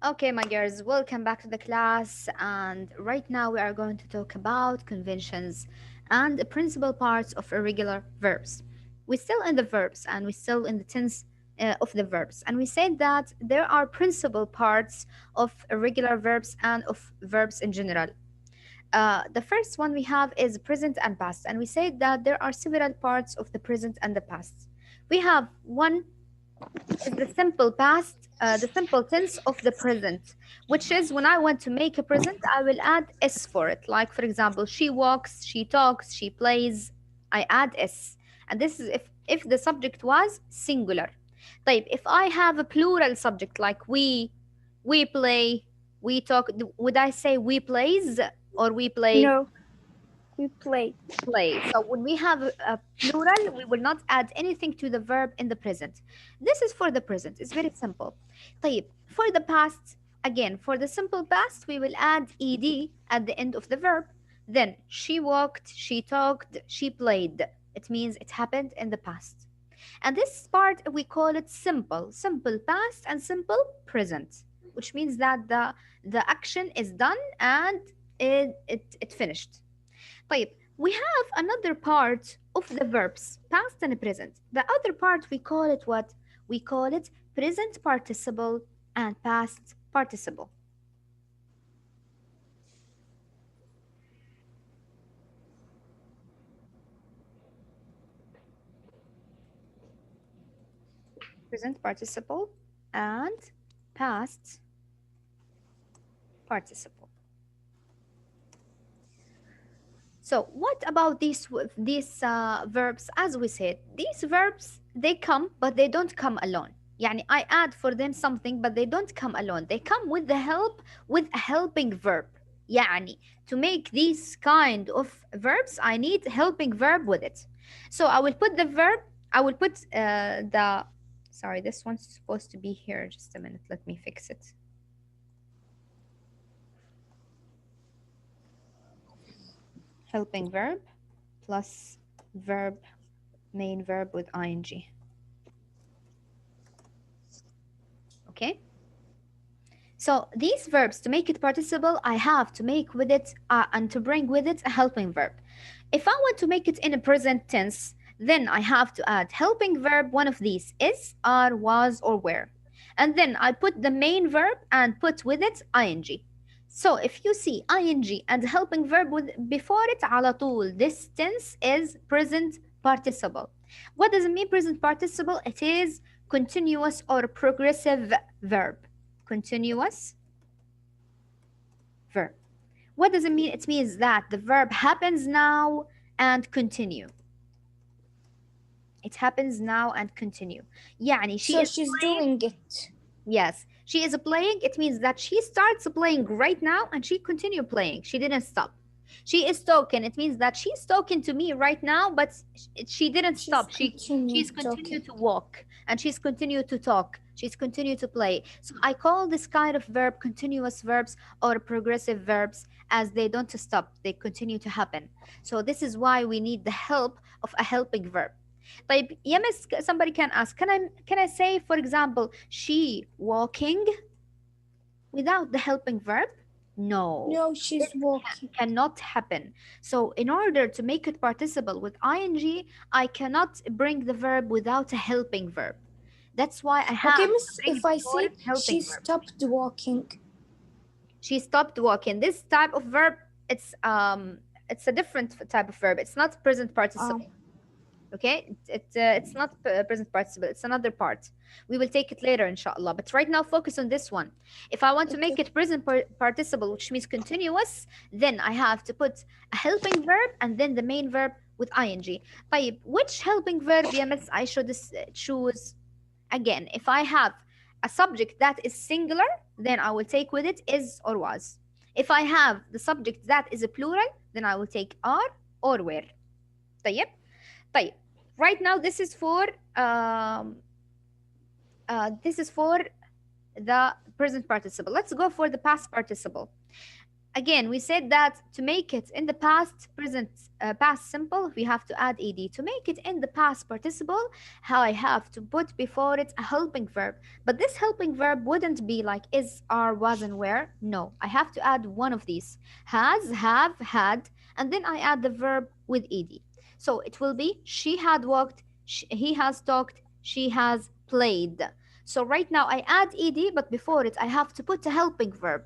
Okay, my girls, welcome back to the class. And right now we are going to talk about conventions and the principal parts of irregular verbs. We're still in the verbs and we're still in the tense of the verbs. And we said that there are principal parts of irregular verbs and of verbs in general. The first one we have is present and past. And we said that there are several parts of the present and the past. We have one is the simple past, the simple tense of the present, which is when I want to make a present, I will add s for it. Like, for example, she walks, she talks, she plays. I add s. And this is if the subject was singular. طيب, if I have a plural subject like we play, we talk, would I say we plays or we play? No, we play. Play. So when we have a plural, we will not add anything to the verb in the present. This is for the present. It's very simple. طيب, for the past, again, for the simple past, we will add ed at the end of the verb. Then she walked, she talked, she played. It means it happened in the past. And this part we call it simple past and simple present, which means that the action is done and it finished. طيب, we have another part of the verbs, past and present. The other part we call it what? We call it present participle and past participle. Present participle and past participle. So what about these verbs? As we said, these verbs they come, but they don't come alone. يعني I add for them something, but they don't come alone. They come with the help with a helping verb. يعني to make these kind of verbs, I need a helping verb with it. So I will put the verb. I will put the. Sorry, this one's supposed to be here. Just a minute. Let me fix it. Helping verb plus verb, main verb with ing. Okay? So these verbs, to make it participle, I have to make with it and to bring with it a helping verb. If I want to make it in a present tense, then I have to add helping verb, one of these, is, are, was, or were. And then I put the main verb and put with it ing. So if you see ing and helping verb with before it, على طول, this tense is present participle. What does it mean, present participle? It is continuous or progressive verb. Continuous verb. What does it mean? It means that the verb happens now and continue. It happens now and continue. يعني she So is she's playing. doing it. Yes, she is playing. It means that she starts playing right now and she continue playing. She didn't stop. She is talking. It means that she's talking to me right now, but she didn't She's stop. She's continued continued talking. to walk and she's continued to talk. She's continued to play. So I call this kind of verb continuous verbs or progressive verbs, as they don't stop. They continue to happen. So this is why we need the help of a helping verb. طيب يا مس, somebody can ask, can I say, for example, she walking without the helping verb? No, No, this she's walking. cannot happen. So in order to make it participle with ing, I cannot bring the verb without a helping verb. That's why I have Okay, to miss, bring if I before say it she helping verb. stopped walking. She stopped walking. This type of verb, it's a different type of verb. It's not present participle. Okay, it's not present participle, it's another part. We will take it later, inshallah, but right now focus on this one. If I want to make Okay. it present participle, which means continuous, then I have to put a helping verb and then the main verb with ing. طيب, which helping verb يا miss I should choose? Again, if I have a subject that is singular, then I will take with it is or was. If I have the subject that is a plural, then I will take are or were. طيب. طيب, right now this is for the present participle. Let's go for the past participle. Again, we said that to make it in the past present past simple, we have to add ed. To make it in the past participle, how I have to put before it a helping verb. But this helping verb wouldn't be like is, are, was, and were. No, I have to add one of these: has, have, had, and then I add the verb with ed. So it will be she had walked, he has talked, she has played. So right now I add ed, but before it I have to put a helping verb.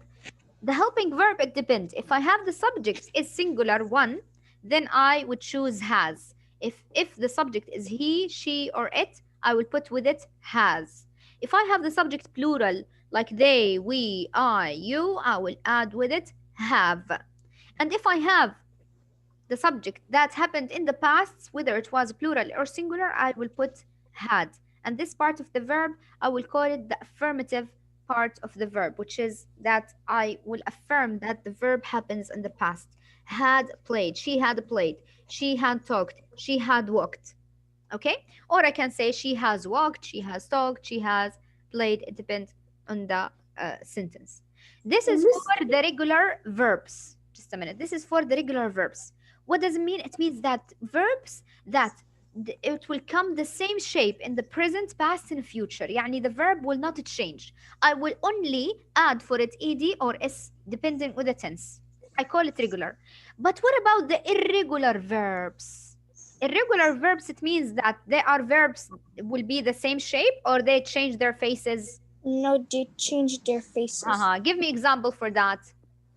The helping verb, it depends. If I have the subject is singular one, then I would choose has. If the subject is he, she, or it, I will put with it has. If I have the subject plural, like they, we, I, you, I will add with it have. And if I have the subject that happened in the past, whether it was plural or singular, I will put had. And this part of the verb, I will call it the affirmative part of the verb, which is that I will affirm that the verb happens in the past. Had played, she had played, she had talked, she had walked. Okay? Or I can say she has walked, she has talked, she has played. It depends on the sentence. This is Miss, for the regular verbs. Just a minute. This is for the regular verbs. What does it mean? It means that verbs that it will come the same shape in the present, past, and future. يعني the verb will not change. I will only add for it ed or s depending on the tense. I call it regular. But what about the irregular verbs? Irregular verbs, it means that they are verbs will be the same shape or they change their faces. no, they changed their faces. Give me example for that.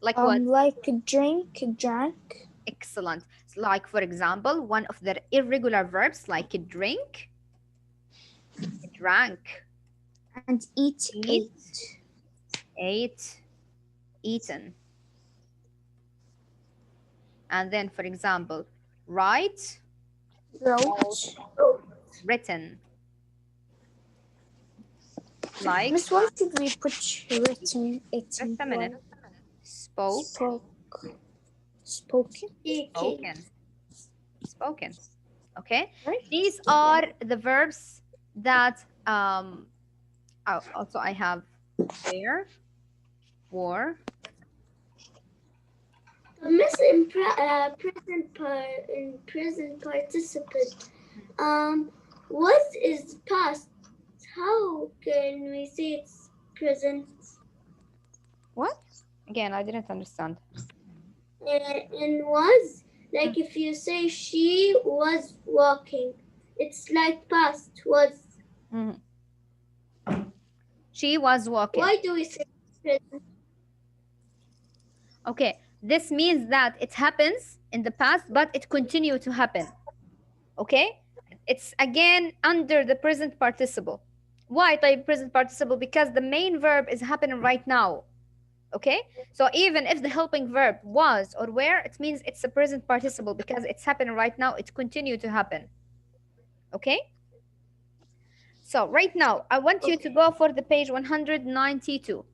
Like what? Like drink, drank, Excellent. Like for example, one of the irregular verbs like drink, drank, and eat, eat, ate. ate, eaten. And then for example, write, Wrote. written. Like, Miss, why should we put written? It's just a minute. Spoke, spoken. spoken, spoken. Okay, Right? these are the verbs that also I have there, wore. Miss in present participant. What is past? How can we say it's present? What? Again, I didn't understand. And was like if you say she was walking, it's like past was. Mhm. She was walking. Why do we say present? Okay, this means that it happens in the past, but it continue to happen. Okay, it's again under the present participle. Why type present participle? Because the main verb is happening right now. Okay, so even if the helping verb was or were, it means it's a present participle because it's happening right now. It continue to happen. Okay, so right now I want you to go for the page 192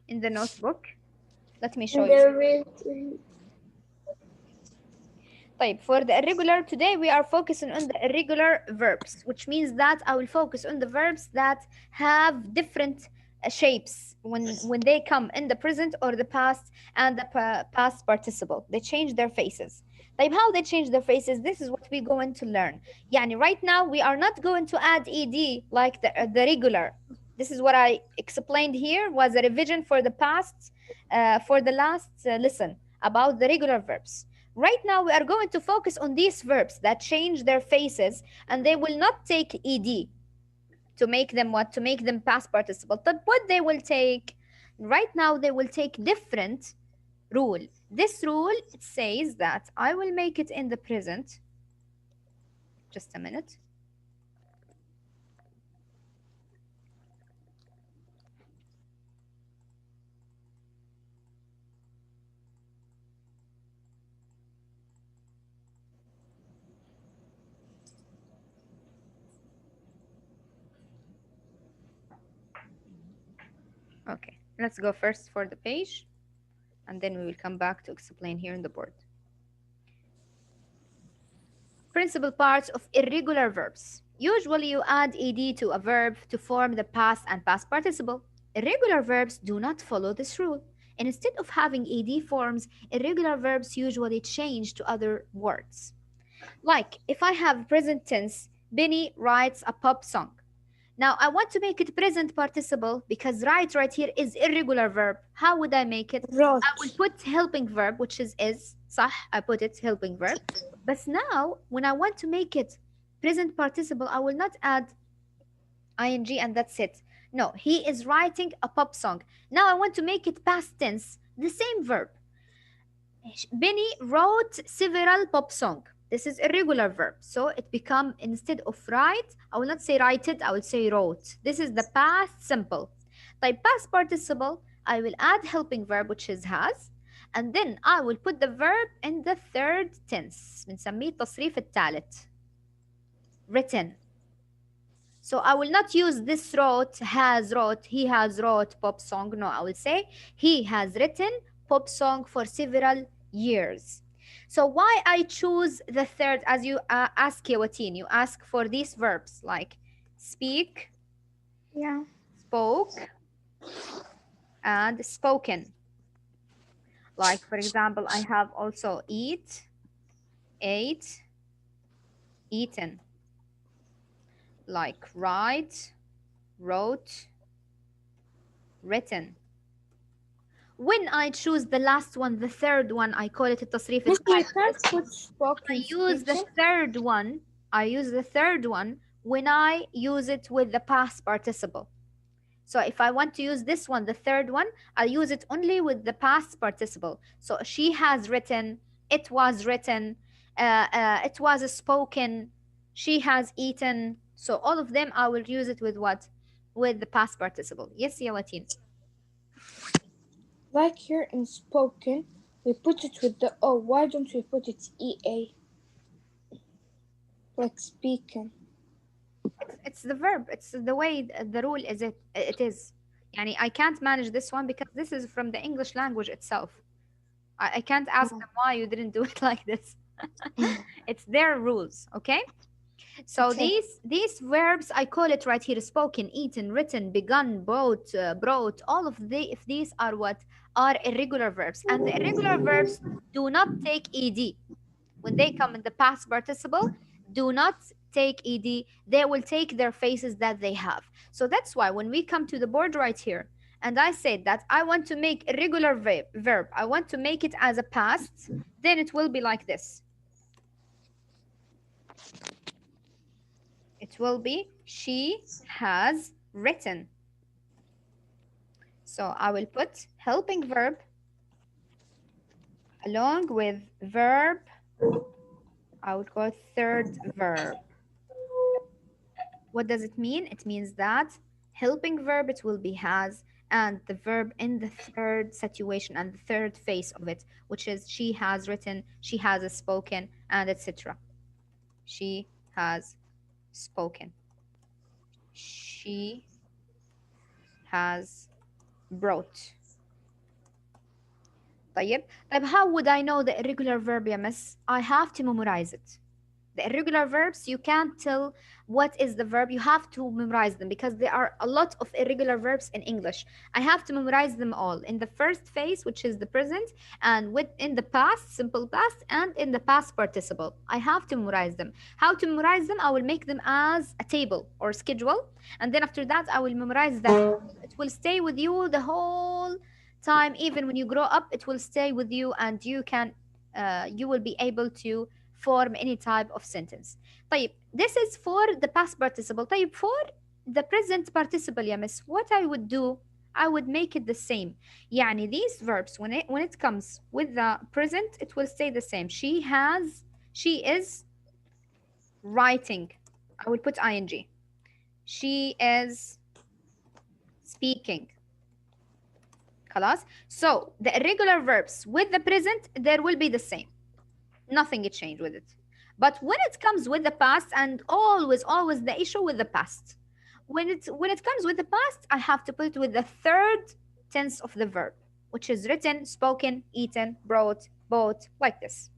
in the notebook. Let me show you. طيب, for the irregular, today we are focusing on the irregular verbs, which means that I will focus on the verbs that have different shapes when they come in the present or the past and the past participle. They change their faces. طيب, how they change their faces? This is what we're going to learn. يعني right now we are not going to add ed like the regular. This is what I explained here was a revision for the past, for the last lesson about the regular verbs. Right now, we are going to focus on these verbs that change their faces and they will not take ed to make them what? To make them past participle. But what they will take? Right now, they will take different rule. This rule, it says that I will make it in the present. Just a minute. Okay, let's go first for the page and then we will come back to explain here on the board. Principal parts of irregular verbs. Usually you add ed to a verb to form the past and past participle. Irregular verbs do not follow this rule. Instead of having ed forms, irregular verbs usually change to other words. Like if I have present tense, Benny writes a pop song. Now I want to make it present participle because write right here is irregular verb. How would I make it? I will wrote. put helping verb, which is صح. I put it helping verb. But now when I want to make it present participle, I will not add ing and that's it. No, he is writing a pop song. Now I want to make it past tense, the same verb. Benny wrote several pop songs. This is irregular verb. So it become instead of write, I will not say writed, I will say wrote. This is the past simple. Type past participle, I will add helping verb which is has, and then I will put the verb in the third tense. بنسميه التصريف الثالث. Written. So I will not use this wrote, has wrote, he has wrote pop song. No, I will say he has written pop song for several years. So why I choose the third, as you ask Yawatin, you ask for these verbs like speak, Yeah. spoke, and spoken. Like for example, I have also eat, ate, eaten. Like write, wrote, written. When I choose the last one, the third one, I call it التصريف Miss, you الثالث. can't put spoken I use the speaking. third one. I use the third one when I use it with the past participle. So if I want to use this one, the third one, I'll use it only with the past participle. So she has written, it was written, it was spoken, she has eaten. So all of them, I will use it with what? With the past participle. Yes, Yawatin. Like here in spoken, we put it with the O. Why don't we put it EA? Like speaking. It's the verb. It's the way the rule is it is. Yani I can't manage this one because this is from the English language itself. I can't ask them why you didn't do it like this. It's their rules, okay? So Okay. these verbs I call it right here: spoken, eaten, written, begun, brought. All of if these are what are irregular verbs, and the irregular verbs do not take ed when they come in the past participle. Do not take ed. They will take their faces that they have. So that's why when we come to the board right here, and I said that I want to make irregular verb, I want to make it as a past, then it will be like this. It will be she has written. So I will put helping verb along with verb. I would go third verb. What does it mean? It means that helping verb, it will be has, and the verb in the third situation and the third phase of it, which is she has written, she has spoken, and etc. She has spoken. She has brought. طيب how would I know the irregular verb يا miss? I have to memorize it. The irregular verbs, you can't tell what is the verb. You have to memorize them because there are a lot of irregular verbs in English. I have to memorize them all in the first phase, which is the present, and in the past, simple past, and in the past participle. I have to memorize them. How to memorize them? I will make them as a table or schedule, and then after that, I will memorize them. It will stay with you the whole time. Even when you grow up, it will stay with you, and you will be able to form any type of sentence. طيب, this is for the past participle. طيب, for the present participle يا miss, what I would do, I would make it the same. يعني these verbs, when it comes with the present, it will stay the same. She is writing. I will put ing. She is speaking. خلاص? So the irregular verbs with the present, there will be the same. Nothing changed with it. But when it comes with the past, and always the issue with the past, when it comes with the past, I have to put it with the third tense of the verb, which is written, spoken, eaten, brought, bought, like this.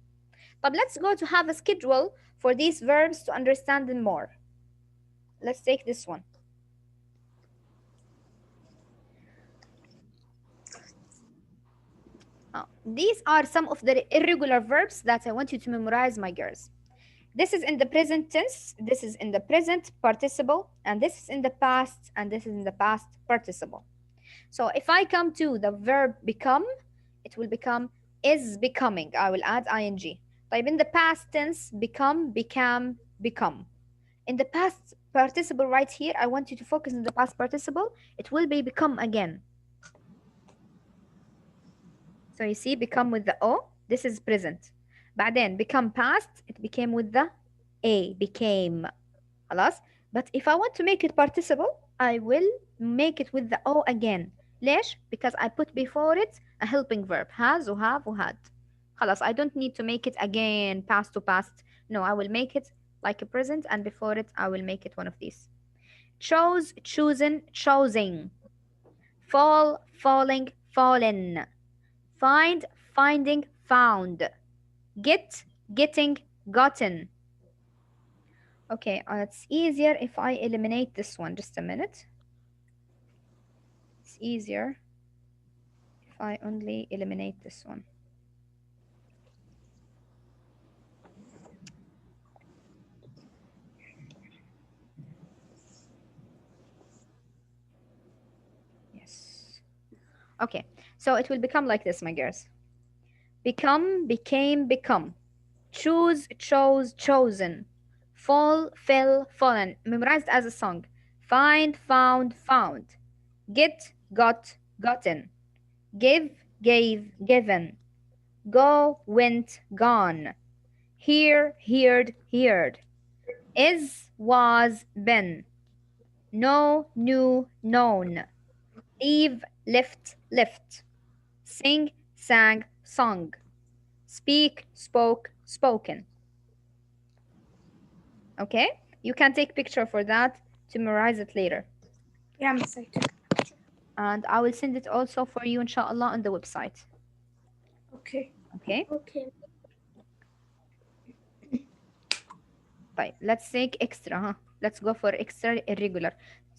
But let's go to have a schedule for these verbs to understand them more. Let's take this one. These are some of the irregular verbs that I want you to memorize, my girls. This is in the present tense, this is in the present participle, and this is in the past, and this is in the past participle. So if I come to the verb become, it will become is becoming. I will add ing. طيب in the past tense, become, became, become. In the past participle right here, I want you to focus on the past participle. It will be become again. So you see, become with the O, this is present. بعدين become past, it became with the A, became. خلاص. But if I want to make it participle, I will make it with the O again. ليش? Because I put before it a helping verb, has or have or had. خلاص, I don't need to make it again past to past. No, I will make it like a present, and before it I will make it one of these. Chose, chosen, choosing. Fall, falling, fallen. Find, finding, found. Get, getting, gotten. Okay, it's easier if I eliminate this one. Just a minute. It's easier if I only eliminate this one. Yes. Okay, so it will become like this, my girls. Become, became, become. Choose, chose, chosen. Fall, fell, fallen. Memorized as a song. Find, found, found. Get, got, gotten. Give, gave, given. Go, went, gone. Hear, heard, heard. Is, was, been. Know, knew, known. Leave, left, left. Sing, sang, sung. Speak, spoke, spoken. Okay? You can take picture for that to memorize it later. Yeah, Miss, I took. And I will send it also for you, inshallah, on the website. Okay. Okay? Okay. طيب, let's take extra, huh? Let's go for extra irregular.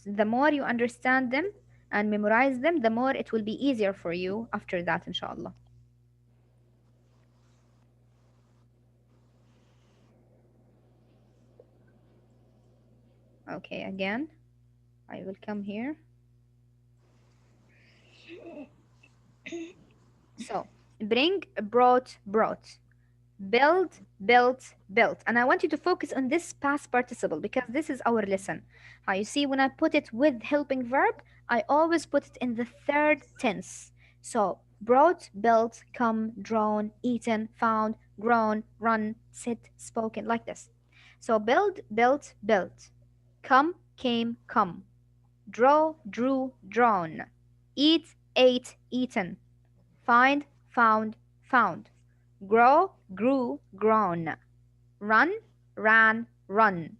The more you understand them and memorize them, the more it will be easier for you after that, inshallah. Okay, again, I will come here. So, bring, brought, brought. Build, built, built. And I want you to focus on this past participle because this is our lesson. You see, when I put it with helping verb, I always put it in the third tense. So, brought, built, come, drawn, eaten, found, grown, run, sit, spoken, like this. So, build, built, built. Come, came, come. Draw, drew, drawn. Eat, ate, eaten. Find, found, found. Grow, grew, grown. Run, ran, run.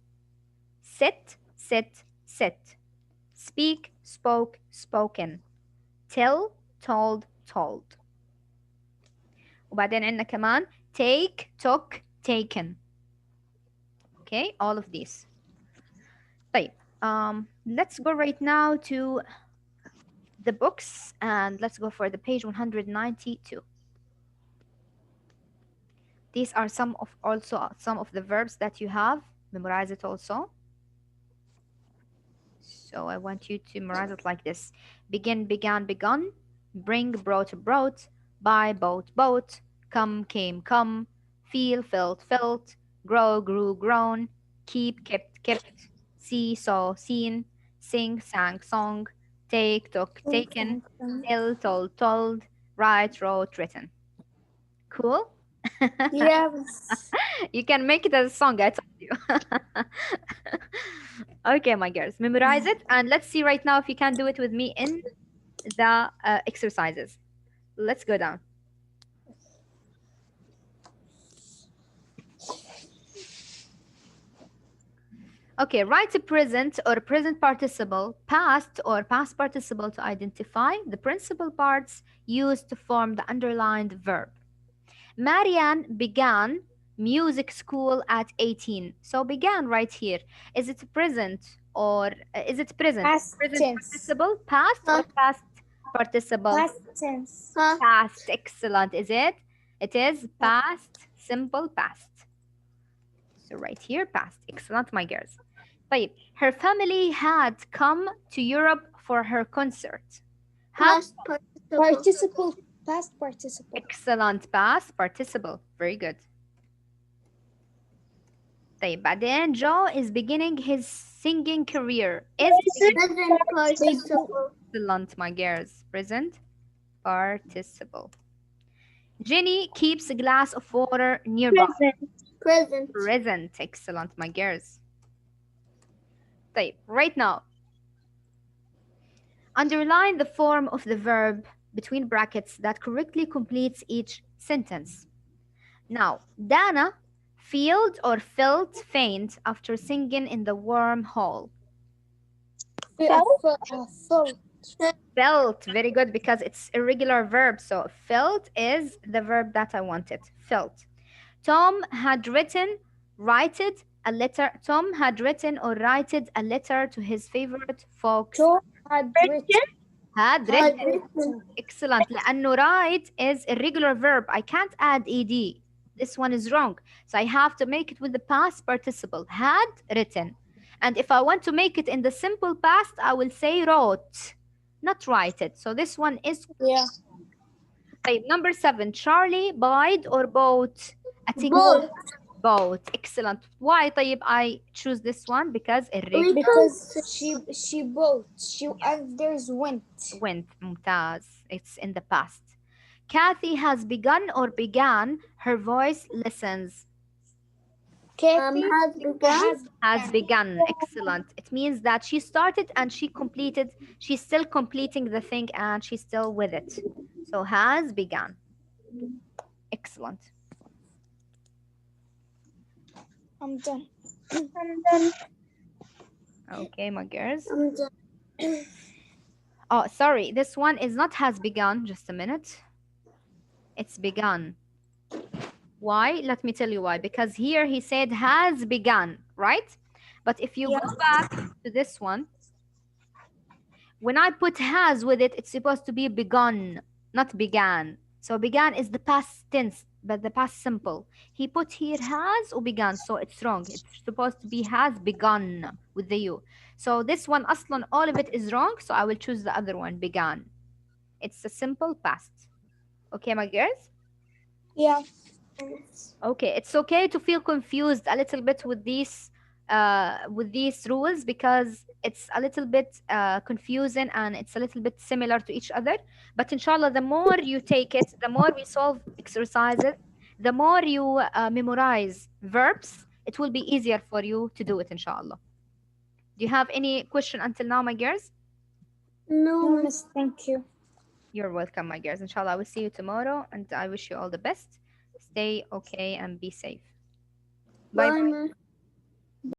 Sit, sit, sit. Speak, spoke, spoken. Tell, told, told. وبعدين عندنا كمان take, took, taken. Okay, all of these. طيب, let's go right now to the books and let's go for the page 192. These are some of the verbs that you have. Memorize it also. So I want you to memorize it like this. Begin, began, begun. Bring, brought, brought. Buy, bought, bought. Come, came, come. Feel, felt, felt. Grow, grew, grown. Keep, kept, kept. See, saw, seen. Sing, sang, song. Take, took, taken. Tell, told, told. Write, wrote, written. Cool? Yes. You can make it as a song, I told you. Okay, my girls, memorize it and let's see right now if you can do it with me in the exercises. Let's go down. Okay, write a present or present participle, past or past participle to identify the principal parts used to form the underlined verb. Marianne began music school at 18. So began right here. Is it present or is it present? Past Present tense. participle, past or past Participle. Past tense. Past. Past. Excellent. Is it? It is past, simple past. So right here, past. Excellent, my girls. طيب, her family had come to Europe for her concert. Had. Past participle. Participle. Past participle. Excellent, past participle. Very good. طيب, بعدين Joe is beginning his singing career. Is Present participle. excellent, my girls. Present participle. Jenny keeps a glass of water nearby. Present. Present. Excellent, my girls. طيب, right now, underline the form of the verb between brackets that correctly completes each sentence. Now, Dana felt faint after singing in the warm hall. Felt. Felt, very good, because it's irregular verb. So felt is the verb that I wanted. Felt. Tom had written a letter. Tom had written or written a letter to his favorite folks. Tom had written. had written. Excellent. لأنه write is irregular verb. I can't add ed. This one is wrong. So I have to make it with the past participle. Had written. And if I want to make it in the simple past, I will say wrote, not write it. So this one is. Yeah. طيب, number 7. Charlie bought or bought a ticket. Both. Bought. Excellent. Why طيب I choose this one? Because irregular Because she bought. And there's went. went. ممتاز. It's in the past. Kathy has begun or began. Her voice listens. Kathy Has begun. Has begun. Excellent. It means that she started and she completed. She's still completing the thing and she's still with it. So has begun. Excellent. I'm done. Okay, my girls. I'm done. Oh, sorry. This one is not has begun. Just a minute. It's begun. Why? Let me tell you why. Because here he said has begun, right? But if you go back to this one, when I put has with it, it's supposed to be begun, not began. So began is the past tense, but the past simple. He put here has or began, so it's wrong. It's supposed to be has begun with the U. So this one, aslan, all of it is wrong, so I will choose the other one, began. It's a simple past. Okay, my girls? Yeah. Okay, it's okay to feel confused a little bit with these rules because it's a little bit confusing and it's a little bit similar to each other. But inshallah, the more you take it, the more we solve exercises, the more you memorize verbs, it will be easier for you to do it, inshallah. Do you have any question until now, my girls? No, No. miss. Thank you. You're welcome, my girls. Inshallah, I will see you tomorrow and I wish you all the best. Stay okay and be safe. Bye. Bye, Miss.